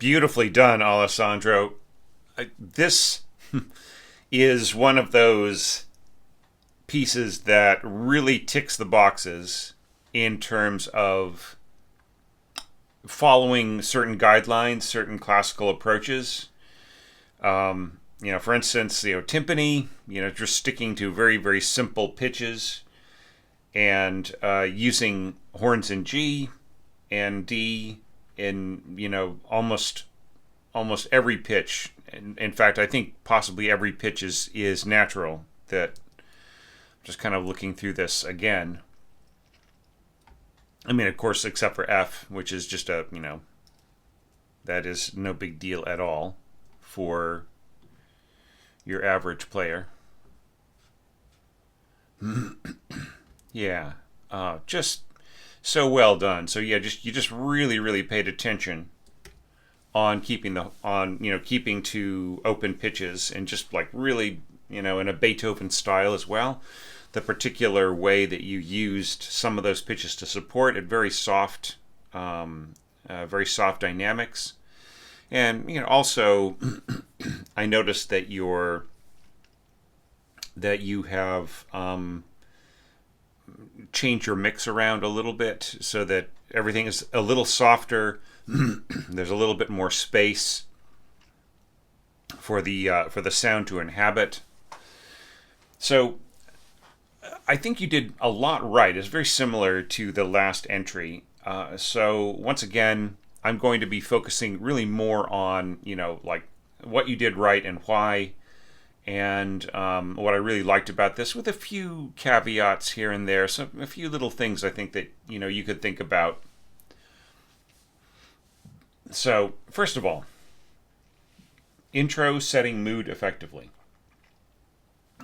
Beautifully done, Alessandro. This is one of those pieces that really ticks the boxes in terms of following certain guidelines, certain classical approaches. For instance, timpani, just sticking to very, very simple pitches and using horns in G and D in, almost every pitch. In fact, I think possibly every pitch is natural. That just kind of looking through this again. I mean, of course, except for F, which is just that is no big deal at all for your average player. Yeah, just so well done. So yeah, you just really, really paid attention on keeping to open pitches and just like really, in a Beethoven style as well. The particular way that you used some of those pitches to support it, very soft dynamics, and also I noticed that you have changed your mix around a little bit so that everything is a little softer. There's a little bit more space for the sound to inhabit. So I think you did a lot right. It's very similar to the last entry. So once again, I'm going to be focusing really more on, like what you did right and why, and what I really liked about this, with a few caveats here and there, a few little things I think that, you could think about. So, first of all, intro setting mood effectively.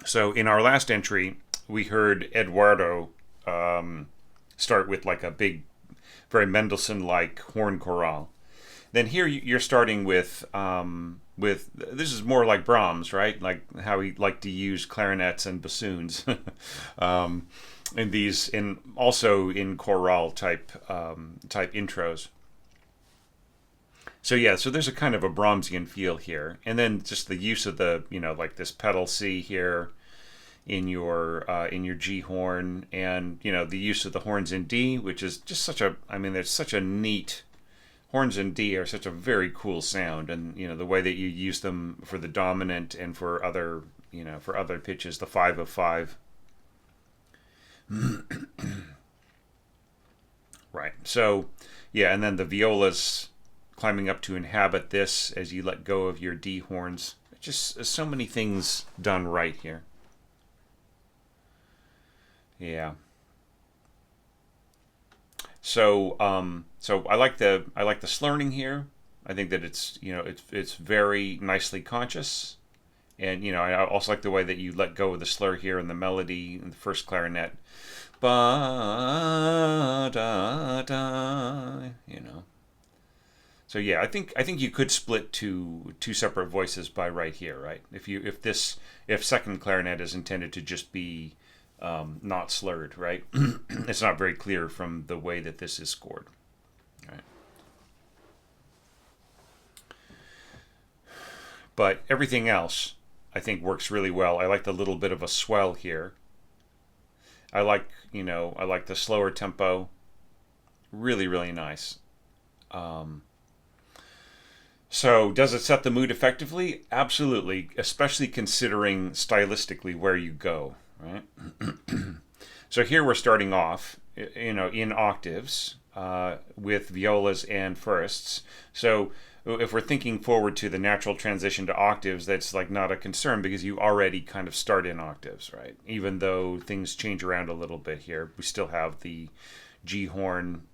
So in our last entry, we heard Eduardo start with like a big, very Mendelssohn-like horn chorale. Then here you're starting with this is more like Brahms, right? Like how he liked to use clarinets and bassoons, also in chorale type intros. So yeah, so there's a kind of a Brahmsian feel here, and then just the use of the like this pedal C here in your G horn, and the use of the horns in D, which is just there's such a neat, horns in D are such a very cool sound, and the way that you use them for the dominant and for other pitches, the 5 of 5. Right. So yeah, and then the violas climbing up to inhabit this as you let go of your D horns. Just so many things done right here. Yeah. So I like the slurring here. I think that it's very nicely conscious, and I also like the way that you let go of the slur here in the melody in the first clarinet. Ba da da. So yeah, I think you could split to two separate voices by right here, right? If second clarinet is intended to just be not slurred, right? It's not very clear from the way that this is scored, right? But everything else, I think, works really well. I like the little bit of a swell here. I like the slower tempo. Really, really nice. So does it set the mood effectively? Absolutely, especially considering stylistically where you go, right? So here we're starting off, in octaves with violas and firsts. So if we're thinking forward to the natural transition to octaves, that's like not a concern because you already kind of start in octaves, right? Even though things change around a little bit here, we still have the G horn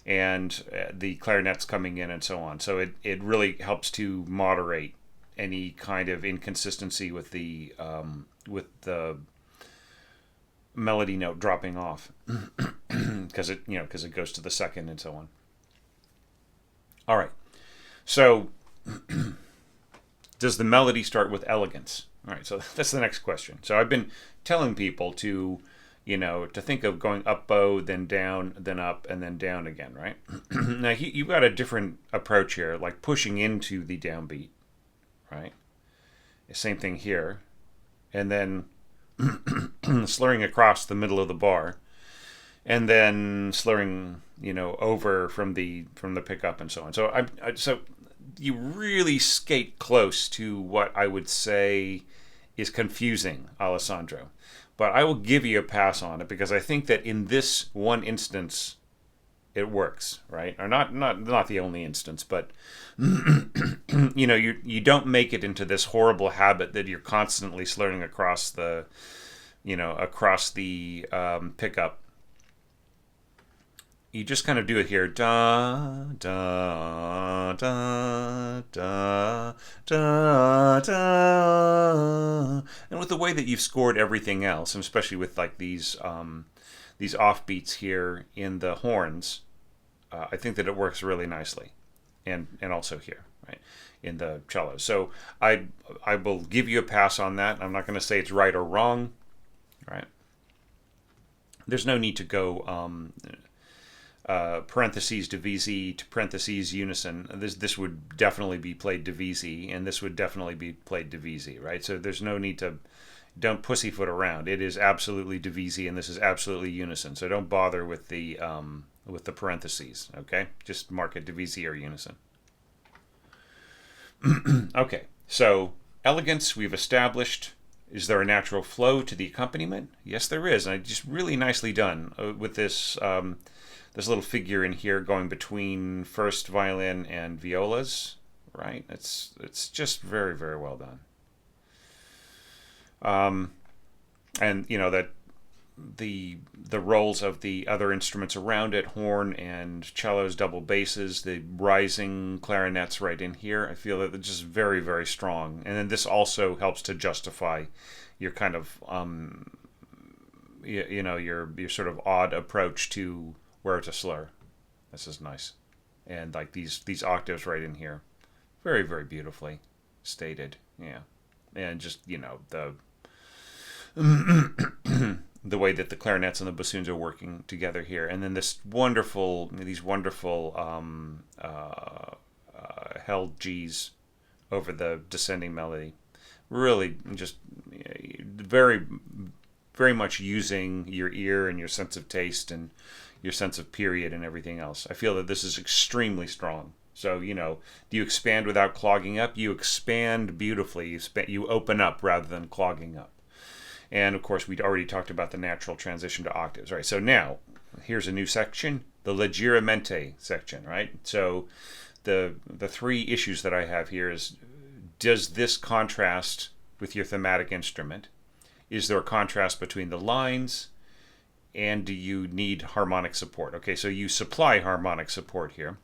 and the clarinets coming in and so on. So it really helps to moderate any kind of inconsistency with the melody note dropping off because it goes to the second and so on. All right. So does the melody start with elegance? All right. So that's the next question. So I've been telling people to to think of going up bow, then down, then up, and then down again, right? Now, you've got a different approach here, like pushing into the downbeat, right? Same thing here. And then slurring across the middle of the bar. And then slurring, over from the pickup and so on. So you really skate close to what I would say is confusing, Alessandro. But I will give you a pass on it because I think that in this one instance, it works, right? Or not the only instance, but you don't make it into this horrible habit that you're constantly slurring across the pickup. You just kind of do it here, da da da da da da, and with the way that you've scored everything else, and especially with like these offbeats here in the horns, I think that it works really nicely, and also here, right, in the cello. So I will give you a pass on that. I'm not going to say it's right or wrong, right? There's no need to go. Parentheses divisi to parentheses unison. This would definitely be played divisi, and this would definitely be played divisi, right? So there's no need to, don't pussyfoot around. It is absolutely divisi, and this is absolutely unison. So don't bother with the parentheses, okay? Just mark it divisi or unison. Okay, so elegance we've established. Is there a natural flow to the accompaniment? Yes, there is, and it's just really nicely done with this. This little figure in here going between first violin and violas, right? It's just very, very well done. And that the roles of the other instruments around it, horn and cellos, double basses, the rising clarinets right in here, I feel that they're just very, very strong. And then this also helps to justify your kind of your sort of odd approach to where to slur. This is nice. And like these octaves right in here, very, very beautifully stated. Yeah. And just, the the way that the clarinets and the bassoons are working together here. And then these wonderful held G's over the descending melody. Really just very, very much using your ear and your sense of taste and your sense of period and everything else. I feel that this is extremely strong. So, do you expand without clogging up? You expand beautifully. You open up rather than clogging up. And, of course, we'd already talked about the natural transition to octaves. Right. So now, here's a new section, the Leggermente section, right? So the three issues that I have here is, does this contrast with your thematic instrument? Is there a contrast between the lines? And do you need harmonic support? Okay, so you supply harmonic support here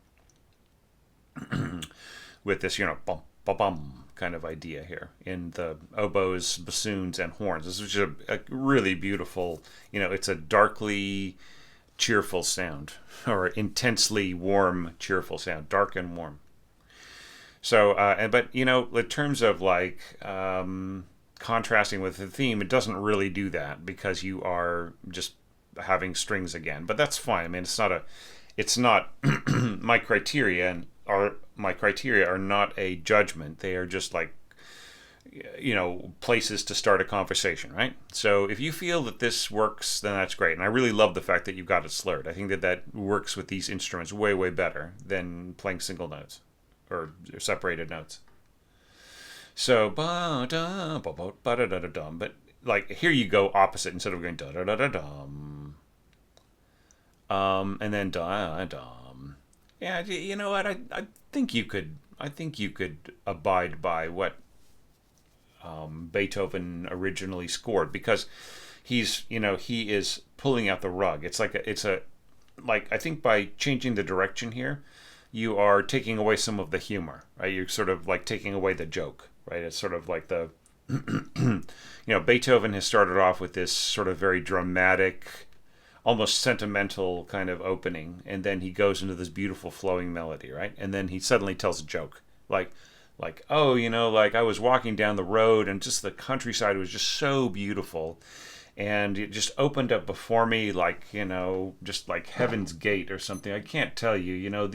with this, bum, bum, bum kind of idea here in the oboes, bassoons, and horns. This is a really beautiful, it's a darkly cheerful sound, or intensely warm, cheerful sound, dark and warm. So, but in terms of like contrasting with the theme, it doesn't really do that because you are just having strings again. But that's fine. I mean, it's not my criteria are not a judgment. They are just like places to start a conversation, right? So if you feel that this works, then that's great. And I really love the fact that you've got it slurred. I think that works with these instruments way, way better than playing single notes or separated notes. So but like here you go opposite instead of going da da da da dum, and then da dum. Yeah, you know what? I think you could abide by what Beethoven originally scored, because he is pulling out the rug. It's like I think by changing the direction here, you are taking away some of the humor, right? You're sort of like taking away the joke, right? It's sort of like the Beethoven has started off with this sort of very dramatic, almost sentimental kind of opening, and then he goes into this beautiful flowing melody, right? And then he suddenly tells a joke, like oh, like I was walking down the road and just the countryside was just so beautiful, and it just opened up before me like, just like Heaven's Gate or something. I can't tell you.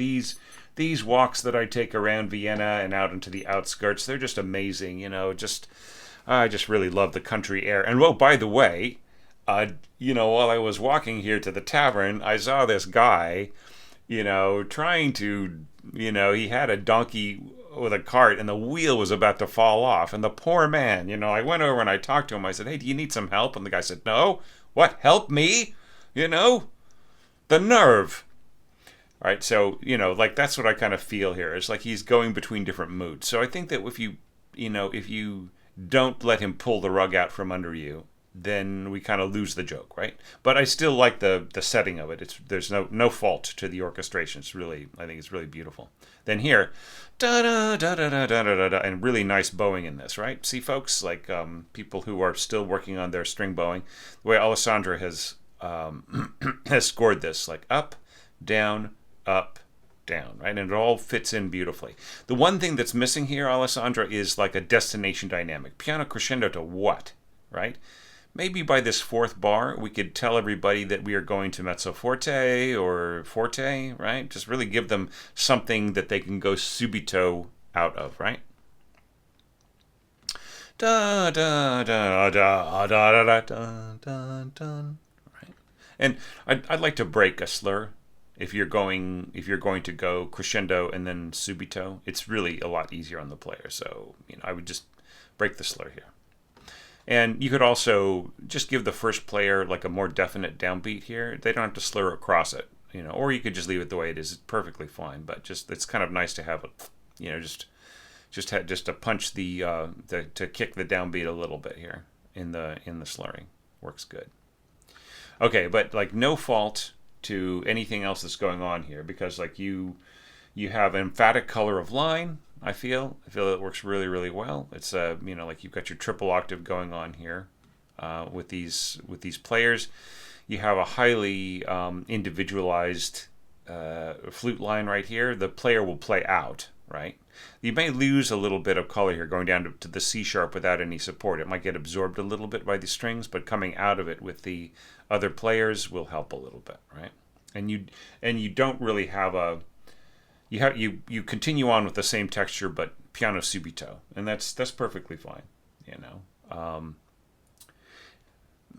These walks that I take around Vienna and out into the outskirts, they're just amazing. I just really love the country air. And oh, by the way, while I was walking here to the tavern, I saw this guy, trying to, he had a donkey with a cart and the wheel was about to fall off. And the poor man, I went over and I talked to him. I said, "Hey, do you need some help?" And the guy said, "No." "What? Help me?" The nerve. All right. So, like that's what I kind of feel here. It's like he's going between different moods. So I think that if you don't let him pull the rug out from under you, then we kind of lose the joke, right? But I still like the setting of it. There's no fault to the orchestration. I think it's really beautiful. Then here, da da da da da da da da, and really nice bowing in this, right? See, folks, like people who are still working on their string bowing, the way Alessandro has has scored this, like up, down, right? And it all fits in beautifully. The one thing that's missing here, Alessandro, is like a destination dynamic. Piano crescendo to what, right? Maybe by this fourth bar, we could tell everybody that we are going to mezzo forte or forte, right? Just really give them something that they can go subito out of, right? Da da da da da da da da da da. Right. And I'd like to break a slur. If you're going to go crescendo and then subito, it's really a lot easier on the player. So I would just break the slur here. And you could also just give the first player like a more definite downbeat here. They don't have to slur across it, or you could just leave it the way it is. It's perfectly fine. But it's kind of nice to have it, just to punch to kick the downbeat a little bit here in the slurring. Works good. Okay, but like no fault to anything else that's going on here, because like you have emphatic color of line. I feel it works really, really well. It's like you've got your triple octave going on here with these players. You have a highly individualized flute line right here. The player will play out, right? You may lose a little bit of color here going down to the C sharp without any support. It might get absorbed a little bit by the strings, but coming out of it with the other players will help a little bit, right? And you don't really have a you continue on with the same texture but piano subito, and that's perfectly fine,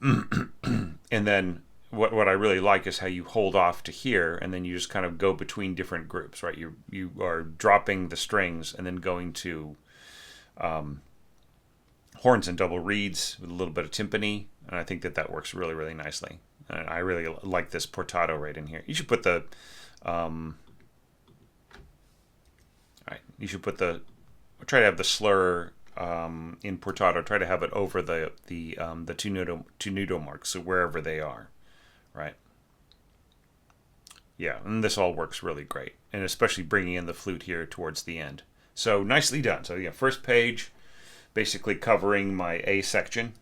And then what I really like is how you hold off to here, and then you just kind of go between different groups, right? You are dropping the strings and then going to horns and double reeds with a little bit of timpani, and I think that works really, really nicely. And I really like this portato right in here. You should put the try to have the slur in portato. Try to have it over the tenuto marks, so wherever they are, right? Yeah, and this all works really great, and especially bringing in the flute here towards the end. So nicely done. So yeah, first page, basically covering my A section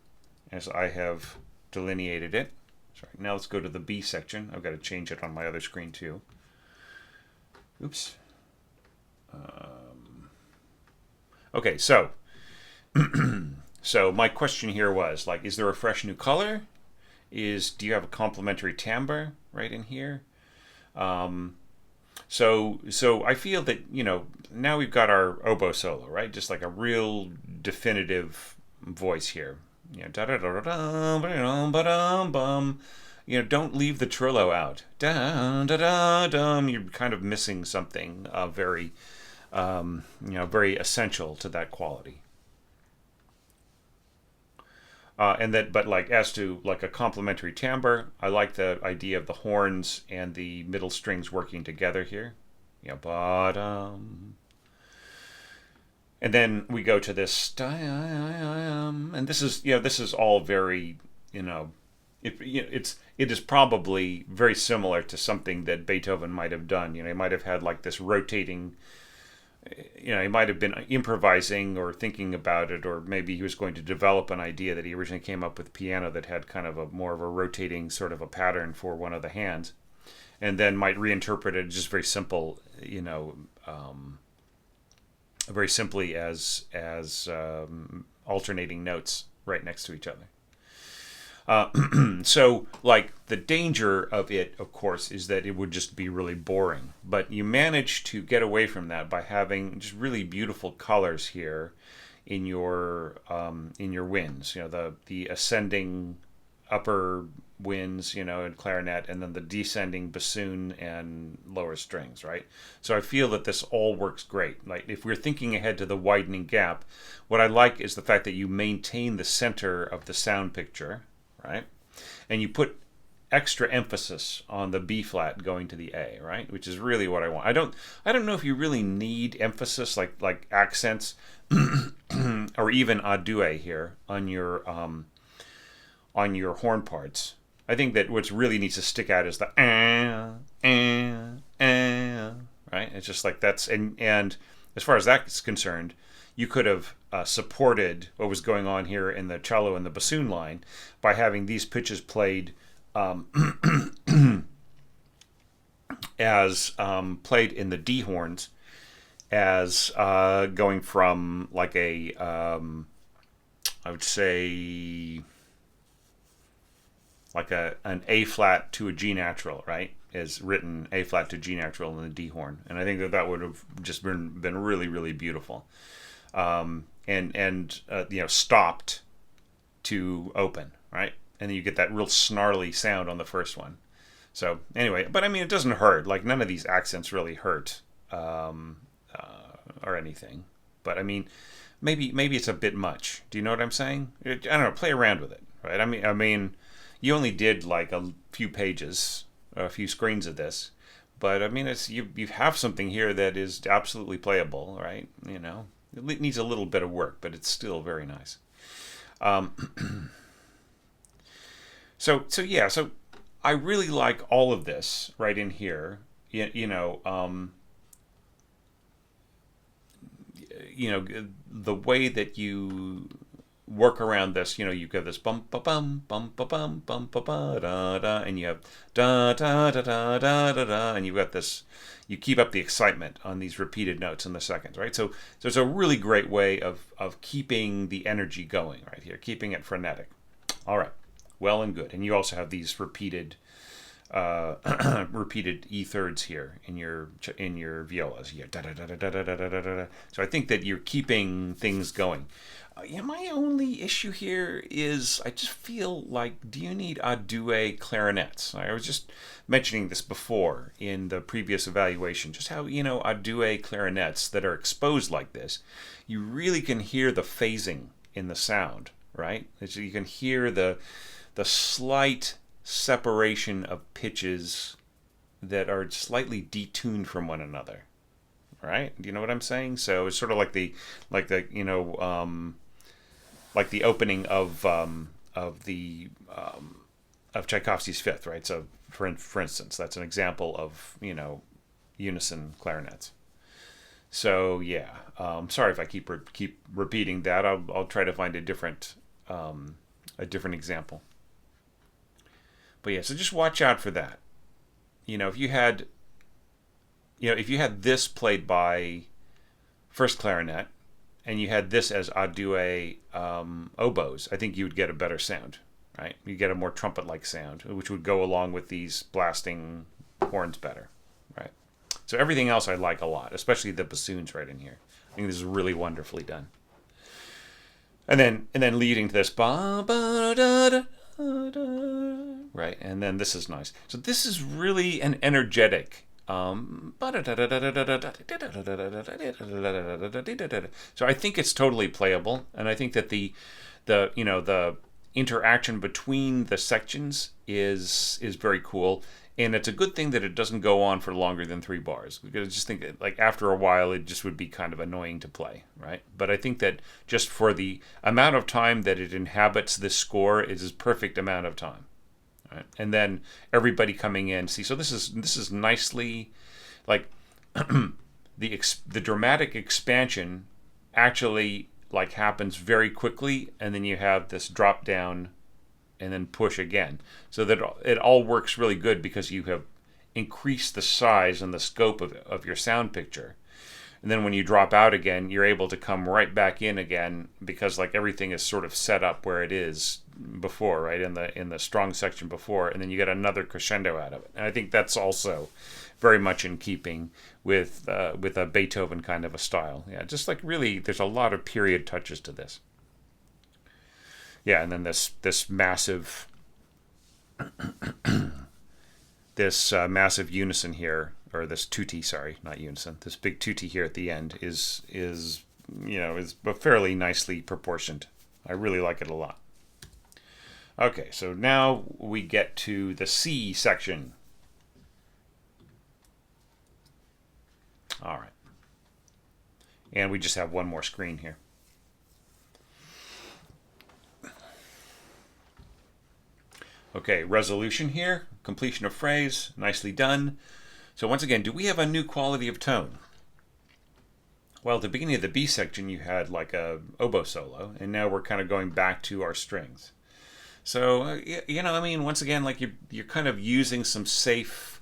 as I have delineated it. Sorry. Now let's go to the B section. I've got to change it on my other screen too. Oops. Okay, so so my question here was like, is there a fresh new color? Do you have a complementary timbre right in here? So I feel that now we've got our oboe solo, right? Just like a real definitive voice here. Da da da da da bum. Don't leave the trillo out. Da da da dum. You're kind of missing something very very essential to that quality. But like as to like a complementary timbre, I like the idea of the horns and the middle strings working together here. Bottom. And then we go to this, and this is all very, it is probably very similar to something that Beethoven might have done. He might have had like this rotating. He might have been improvising or thinking about it, or maybe he was going to develop an idea that he originally came up with piano that had kind of more of a rotating sort of a pattern for one of the hands, and then might reinterpret it just very simple, very simply as alternating notes right next to each other. So, like, the danger of it, of course, is that it would just be really boring. But you manage to get away from that by having just really beautiful colors here in your winds. You know, the ascending upper winds, you know, and clarinet, and then the descending bassoon and lower strings, right? So I feel that this all works great. Like, if we're thinking ahead to the widening gap, what I like is the fact that you maintain the center of the sound picture, right? And you put extra emphasis on the B flat going to the A, right? Which is really what I want. I don't know if you really need emphasis like accents or even a due here on your horn parts. I think that what really needs to stick out is the right? It's just like that's and as far as that's concerned, you could have supported what was going on here in the cello and the bassoon line by having these pitches played as played in the D horns as going from like a I would say like an A flat to a G natural, right? Is written A flat to G natural in the D horn, and I think that would have just been really really beautiful, and you know, stopped to open, right? And then you get that real snarly sound on the first one. So anyway, but I mean, it doesn't hurt. Like, none of these accents really hurt or anything. But I mean, maybe it's a bit much. Do you know what I'm saying? I don't know. Play around with it, right? I mean, you only did like a few pages, a few screens of this, but I mean, it's you have something here that is absolutely playable, right? You know, it needs a little bit of work, but it's still very nice. So yeah, so I really like all of this right in here. You know, the way that you work around this. You know, you've got this bum ba bum bum ba bum bum ba ba da da, and you have da da da da da da da, and you've got this. You keep up the excitement on these repeated notes in the seconds, right? So it's a really great way of keeping the energy going right here, keeping it frenetic. All right. Well and good, and you also have these repeated repeated E thirds here in your violas. Yeah, da da da da da da da da da. So I think that you're keeping things going. Yeah, my only issue here is I just feel like, do you need a due clarinets? I was just mentioning this before in the previous evaluation, just how, you know, a due clarinets that are exposed like this, you really can hear the phasing in the sound, right? You can hear the slight separation of pitches that are slightly detuned from one another, right? Do you know what I'm saying? So it's sort of like the you know, like the opening of Tchaikovsky's Fifth, right? So for instance, that's an example of, you know, unison clarinets. So yeah, sorry if I keep repeating that. I'll try to find a different example. But yeah, so just watch out for that. You know, if you had this played by first clarinet and you had this as a due oboes, I think you would get a better sound, right? You get a more trumpet-like sound, which would go along with these blasting horns better, right? So everything else I like a lot, especially the bassoons right in here. I think this is really wonderfully done. And then leading to this ba ba da da. Right, and then this is nice. So this is really an energetic. So I think it's totally playable, and I think that the interaction between the sections is very cool, and it's a good thing that it doesn't go on for longer than 3 bars, because I just think that, like, after a while it just would be kind of annoying to play, right? But I think that just for the amount of time that it inhabits this score, it is perfect amount of time, right? And then everybody coming in, see, so this is nicely, like, the dramatic expansion actually, like, happens very quickly, and then you have this drop down and then push again, so that it all works really good because you have increased the size and the scope of your sound picture, And then when you drop out again, you're able to come right back in again because like everything is sort of set up where it is before, right? In the strong section before, and then you get another crescendo out of it. And I think that's also very much in keeping with a Beethoven kind of a style. Yeah, just like really, there's a lot of period touches to this. Yeah, and then this massive massive unison here, or this tutti, sorry, not unison. This big tutti here at the end is fairly nicely proportioned. I really like it a lot. Okay, so now we get to the C section. All right. And we just have one more screen here. Okay, resolution here, completion of phrase, nicely done. So once again, do we have a new quality of tone? Well, at the beginning of the B section, you had like a oboe solo, and now we're kind of going back to our strings. So, once again, like you're kind of using some safer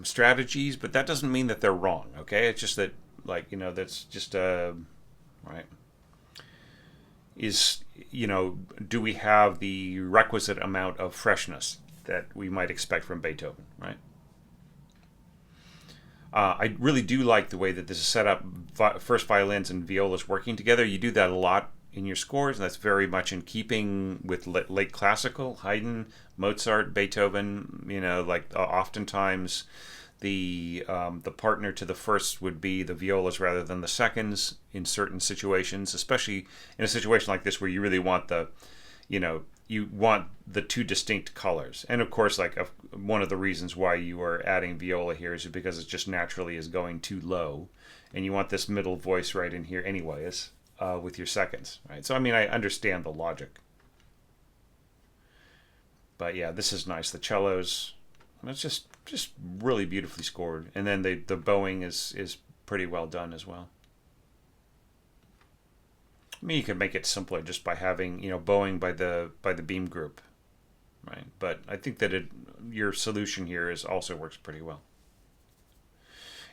strategies, but that doesn't mean that they're wrong, okay? It's just that, that's just, right? Do we have the requisite amount of freshness that we might expect from Beethoven, right? I really do like the way that this is set up, first violins and violas working together. You do that a lot in your scores, and that's very much in keeping with late classical, Haydn, Mozart, Beethoven. Oftentimes the partner to the first would be the violas rather than the seconds in certain situations, especially in a situation like this where you really want you want the two distinct colors. And of course, one of the reasons why you are adding viola here is because it just naturally is going too low, and you want this middle voice right in here anyways with your seconds, right? So I understand the logic. But yeah, this is nice. The cellos, it's just really beautifully scored, and then the bowing is pretty well done as well. You could make it simpler just by having bowing by the beam group, right? But I think that your solution here also works pretty well.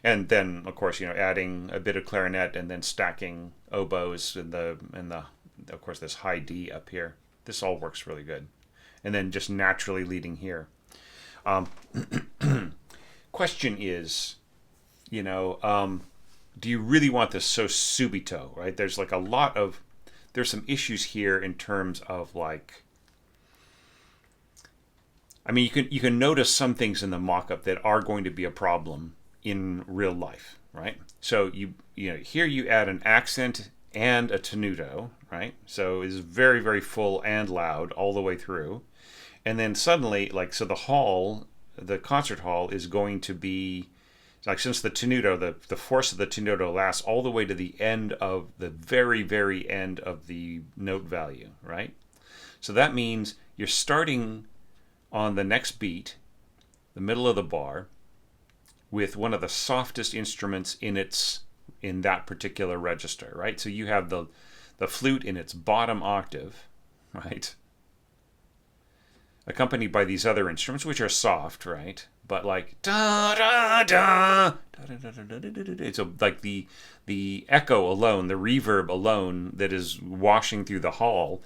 And then of course adding a bit of clarinet and then stacking oboes and of course this high D up here. This all works really good, and then just naturally leading here. Question is, do you really want this so subito, right? There's there's some issues here in terms of you can notice some things in the mock-up that are going to be a problem in real life, right? So here you add an accent and a tenuto, right? So it's very, very full and loud all the way through. And then suddenly, the concert hall is going to be, since the tenuto, the force of the tenuto lasts all the way to the end of the very, very end of the note value, right? So that means you're starting on the next beat, the middle of the bar, with one of the softest instruments in that particular register, right? So you have the flute in its bottom octave, right? Accompanied by these other instruments, which are soft, right? But da da da da da da da da da. It's the echo alone, the reverb alone that is washing through the hall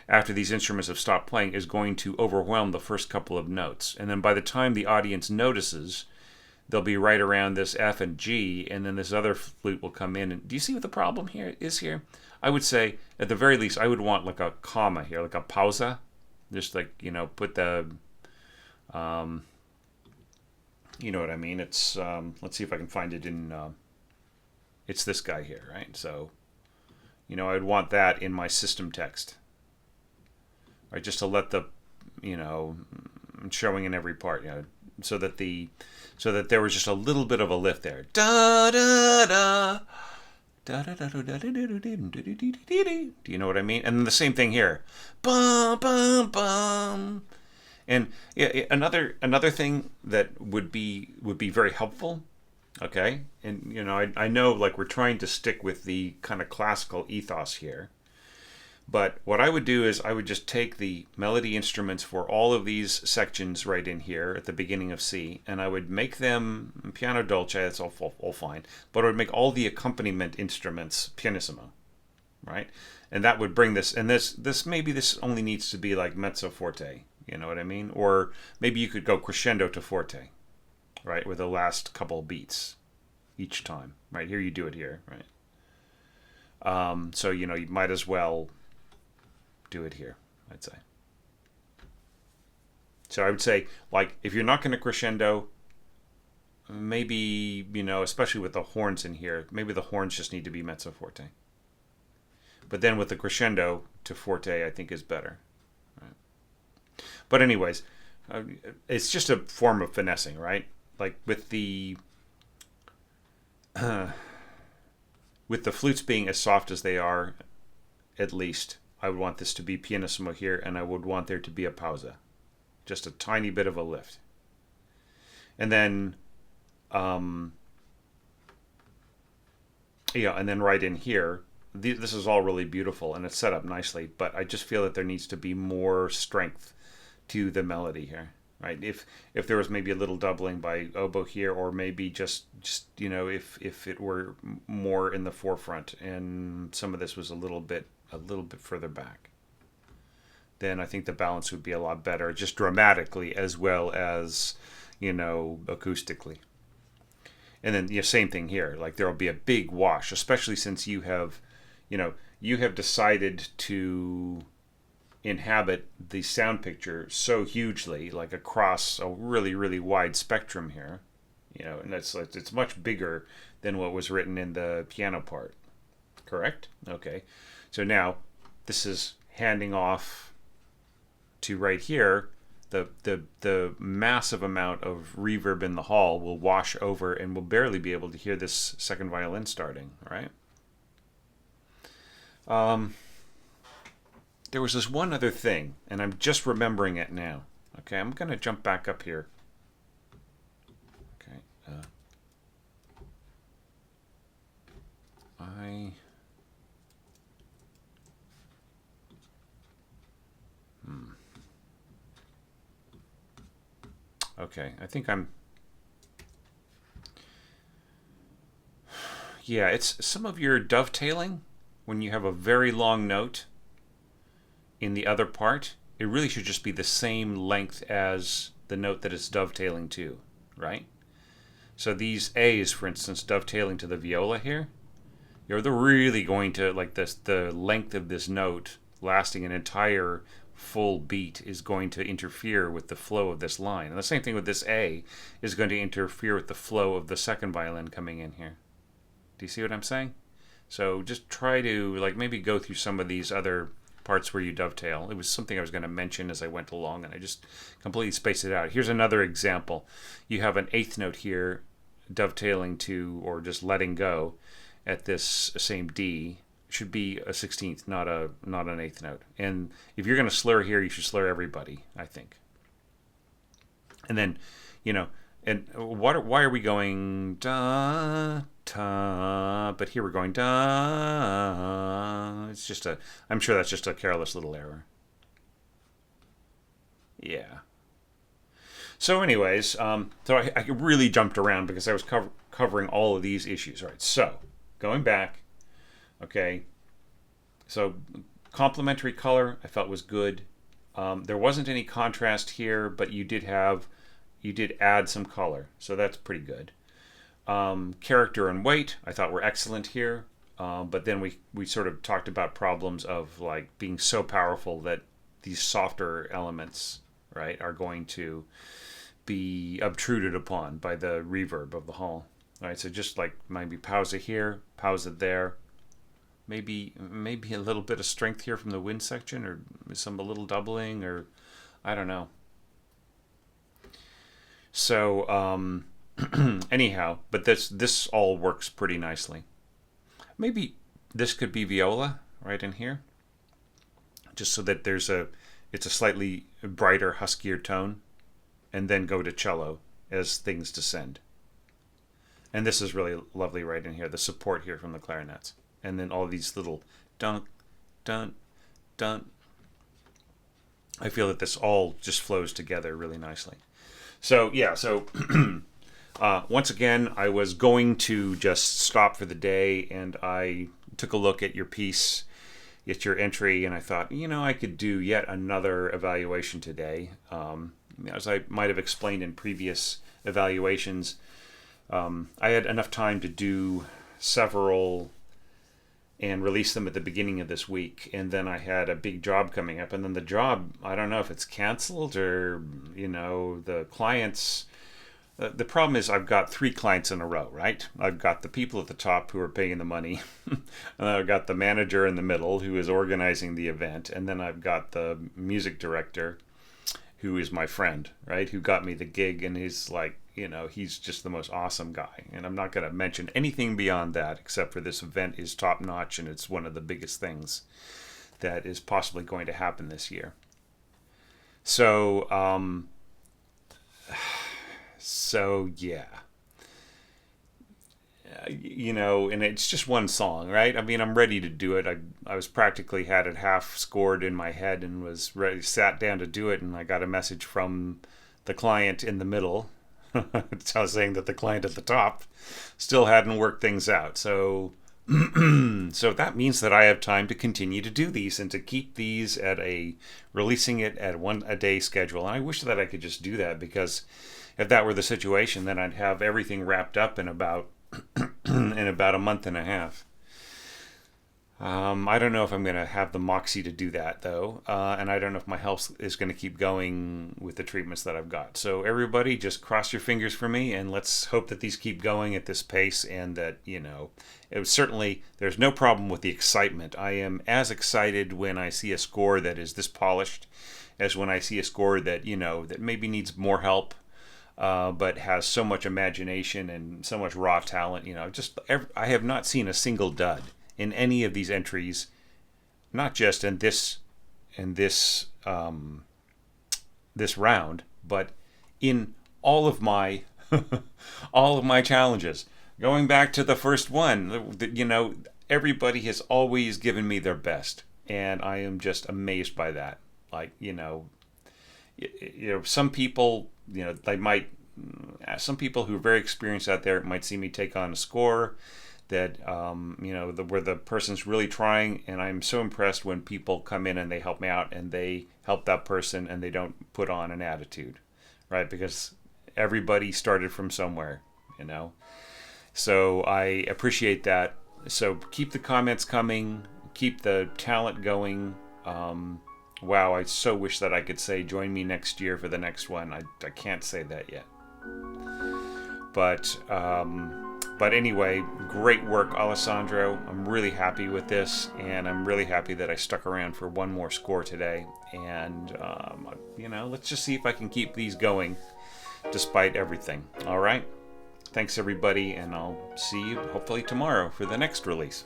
after these instruments have stopped playing is going to overwhelm the first couple of notes. And then by the time the audience notices, they'll be right around this F and G, and then this other flute will come in. And do you see what the problem here is here? I would say, at the very least, I would want a comma here, a pausa. Just put the, you know what I mean? It's, let's see if I can find it in, it's this guy here, right? So, I'd want that in my system text. Right, just to let the, showing in every part, so that there was just a little bit of a lift there. Da da da. Do you know what I mean? And then the same thing here. Bum bum bum. And another thing that would be very helpful, okay? And I know we're trying to stick with the kind of classical ethos here, But what I would do is I would just take the melody instruments for all of these sections right in here at the beginning of C, and I would make them piano dolce, that's all fine, but I would make all the accompaniment instruments pianissimo, right? And that would bring this, and this maybe this only needs to be like mezzo forte, you know what I mean? Or maybe you could go crescendo to forte, right, with the last couple beats each time, right? Here you do it here, right? So, you know, you might as well do it here, I'd say. So I would say, like, if you're not going to crescendo, maybe, you know, especially with the horns in here, maybe the horns just need to be mezzo forte. But then with the crescendo to forte, I think is better. Right? But anyways, it's just a form of finessing, right? Like with the flutes being as soft as they are, at least, I would want this to be pianissimo here, and I would want there to be a pausa. Just a tiny bit of a lift. And then, and then right in here, this is all really beautiful, and it's set up nicely, but I just feel that there needs to be more strength to the melody here, right? If there was maybe a little doubling by oboe here, or maybe just you know, if it were more in the forefront and some of this was a little bit further back, then I think the balance would be a lot better, just dramatically as well as, you know, acoustically. And then, same thing here. Like, there'll be a big wash, especially since you have decided to inhabit the sound picture so hugely, like across a really, really wide spectrum here. You know, and it's much bigger than what was written in the piano part. Correct? Okay. So now this is handing off to right here. The massive amount of reverb in the hall will wash over, and we'll barely be able to hear this second violin starting, right? There was this one other thing, and I'm just remembering it now. Okay, I'm going to jump back up here. Okay. Okay, I think I'm... Yeah, it's some of your dovetailing, when you have a very long note in the other part, it really should just be the same length as the note that it's dovetailing to, right? So these A's, for instance, dovetailing to the viola here, you're really going to, like this, the length of this note lasting an entire full beat is going to interfere with the flow of this line. And the same thing with this A is going to interfere with the flow of the second violin coming in here. Do you see what I'm saying? So just try to, like, maybe go through some of these other parts where you dovetail. It was something I was going to mention as I went along, and I just completely spaced it out. Here's another example. You have an eighth note here dovetailing to, or just letting go at this same D. Should be a 16th, not an eighth note. And if you're going to slur here, you should slur everybody, I think. And then, and why are we going da ta? But here we're going da. It's just I'm sure that's just a careless little error. Yeah. So, anyways, so I really jumped around because I was covering all of these issues. All right. So, going back. Okay, so complementary color I felt was good. There wasn't any contrast here, but you did add some color, so that's pretty good. Character and weight I thought were excellent here, but then we sort of talked about problems of like being so powerful that these softer elements, right, are going to be obtruded upon by the reverb of the hall. All right, so just like maybe pausa here, pausa there. Maybe a little bit of strength here from the wind section, or a little doubling, or I don't know. So anyhow, but this all works pretty nicely. Maybe this could be viola right in here, just so that it's a slightly brighter, huskier tone, and then go to cello as things descend. And this is really lovely right in here, the support here from the clarinets. And then all these little dunk, dunk, dun. I feel that this all just flows together really nicely. So yeah, so once again, I was going to just stop for the day, and I took a look at your piece, at your entry, and I thought, I could do yet another evaluation today. As I might have explained in previous evaluations, I had enough time to do several and release them at the beginning of this week, and then I had a big job coming up, and then the job, I don't know if it's canceled or the clients. The problem is I've got 3 clients in a row, right? I've got the people at the top who are paying the money, and then I've got the manager in the middle who is organizing the event, and then I've got the music director who is my friend, right? Who got me the gig, and he's like, he's just the most awesome guy. And I'm not going to mention anything beyond that, except for this event is top notch, and it's one of the biggest things that is possibly going to happen this year. So, yeah. And it's just one song, right? I mean, I'm ready to do it. I was practically had it half scored in my head and was ready, sat down to do it, and I got a message from the client in the middle. I was saying that the client at the top still hadn't worked things out. So that means that I have time to continue to do these and to keep these at releasing it at a day schedule. And I wish that I could just do that, because if that were the situation, then I'd have everything wrapped up in about a month and a half. I don't know if I'm going to have the moxie to do that, though, and I don't know if my health is going to keep going with the treatments that I've got. So everybody, just cross your fingers for me, and let's hope that these keep going at this pace, and that, it was certainly, there's no problem with the excitement. I am as excited when I see a score that is this polished as when I see a score that, that maybe needs more help, but has so much imagination and so much raw talent. I have not seen a single dud in any of these entries, not just in this round, but in all of my all of my challenges. Going back to the first one, everybody has always given me their best, and I am just amazed by that. Like, some people, some people who are very experienced out there might see me take on a score that, where the person's really trying, and I'm so impressed when people come in and they help me out and they help that person and they don't put on an attitude, right? Because everybody started from somewhere, So I appreciate that. So keep the comments coming, keep the talent going. Wow, I so wish that I could say join me next year for the next one. I can't say that yet. But anyway, great work, Alessandro. I'm really happy with this, and I'm really happy that I stuck around for one more score today. And, let's just see if I can keep these going despite everything. All right? Thanks, everybody, and I'll see you hopefully tomorrow for the next release.